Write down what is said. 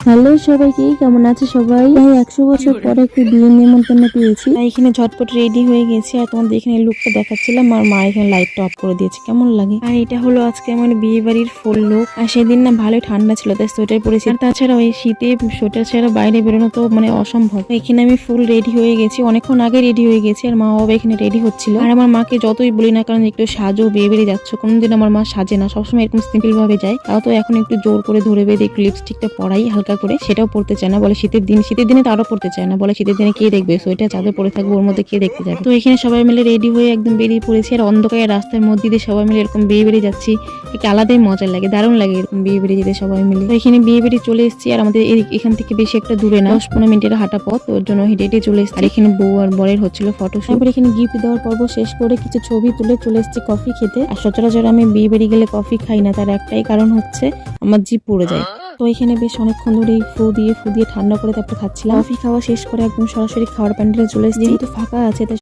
Hello সবাইকে, কেমন আছে সবাই? প্রায় 100 বছর পরে একটি বিয়ের নিমন্ত্রণ পেয়েছি। তাই এখানে ঝটপট রেডি হয়ে গেছি আর তোমাদের এখানে লুকটা দেখাচ্ছিলাম। আর মা এখানে লাইটটা অফ করে দিয়েছে, কেমন লাগে। আর এটা হলো আজকে আমার বিয়ে বাড়ির ফুল লুক। আর সেদিন না ভালোই ঠান্ডা ছিল, তাই সোয়েটার পরেছি। আর তাছাড়া ওই শীতে সোয়েটার ছাড়া বাইরে বেরোনো তো অসম্ভব। এখানে আমি ফুল রেডি হয়ে গেছি, অনেকক্ষণ আগে রেডি হয়ে গেছি। আর মা বাবা এখানে রেডি হচ্ছিল। আর আমার মাকে যতই বলি না কারণ একটু সাজো, বিয়ে বেরিয়ে যাচ্ছ, কোনোদিন আমার মা সাজে না, সবসময় এরকম সিম্পল ভাবে যায়। তাও তো এখন একটু জোর করে ধরে বেঁধে একটু লিপস্টিকটা পরাই হালকা করে, সেটাও পড়তে চায় না। বলে শীতের দিনে তো আরো পড়তে চায় না, বলে শীতের দিনে কে দেখবে, সোয়েটার চাদর পরে থাকবো, ওর মধ্যে কে দেখতে যাবে। তো এখানে সবাই মিলে রেডি হয়ে একদম বেরিয়ে পড়েছি। আর অন্ধকারে রাস্তার মধ্যে দিয়ে সবাই মিলে এরকম বিয়ে বেরিয়ে যাচ্ছি, একটা আলাদাই মজা লাগে, দারুণ লাগে এরকম বিয়ে বেরিয়ে যেতে সবাই মিলে। তো এখানে বিয়ে বেরিয়ে চলে এসেছি। আর আমাদের এখান থেকে বেশি একটা দূরে না, 10-15 মিনিটের হাঁটা পথ, ওর জন্য হেঁটে হেঁটে চলে এসেছি। আর এখানে বউ আর বরের হচ্ছিল ফটোশুট। তারপর এখানে গিফট দেওয়ার পর্ব শেষ করে কিছু ছবি তুলে চলে এসেছি কফি খেতে। আর সচরাচর আমি বিয়ে বেরিয়ে গেলে কফি খাই না, তার একটাই কারণ হচ্ছে আমার জিভ পুড়ে যায়। তো এখানে বেশ অনেকক্ষণ ধরে ফু দিয়ে ঠান্ডা করে তারপর খাচ্ছিলাম। কফি খাওয়া শেষ করে একদম সরাসরি খাওয়ার প্যান্ডেলে চলে এসেছি, যেহেতু ফাঁকা আছে।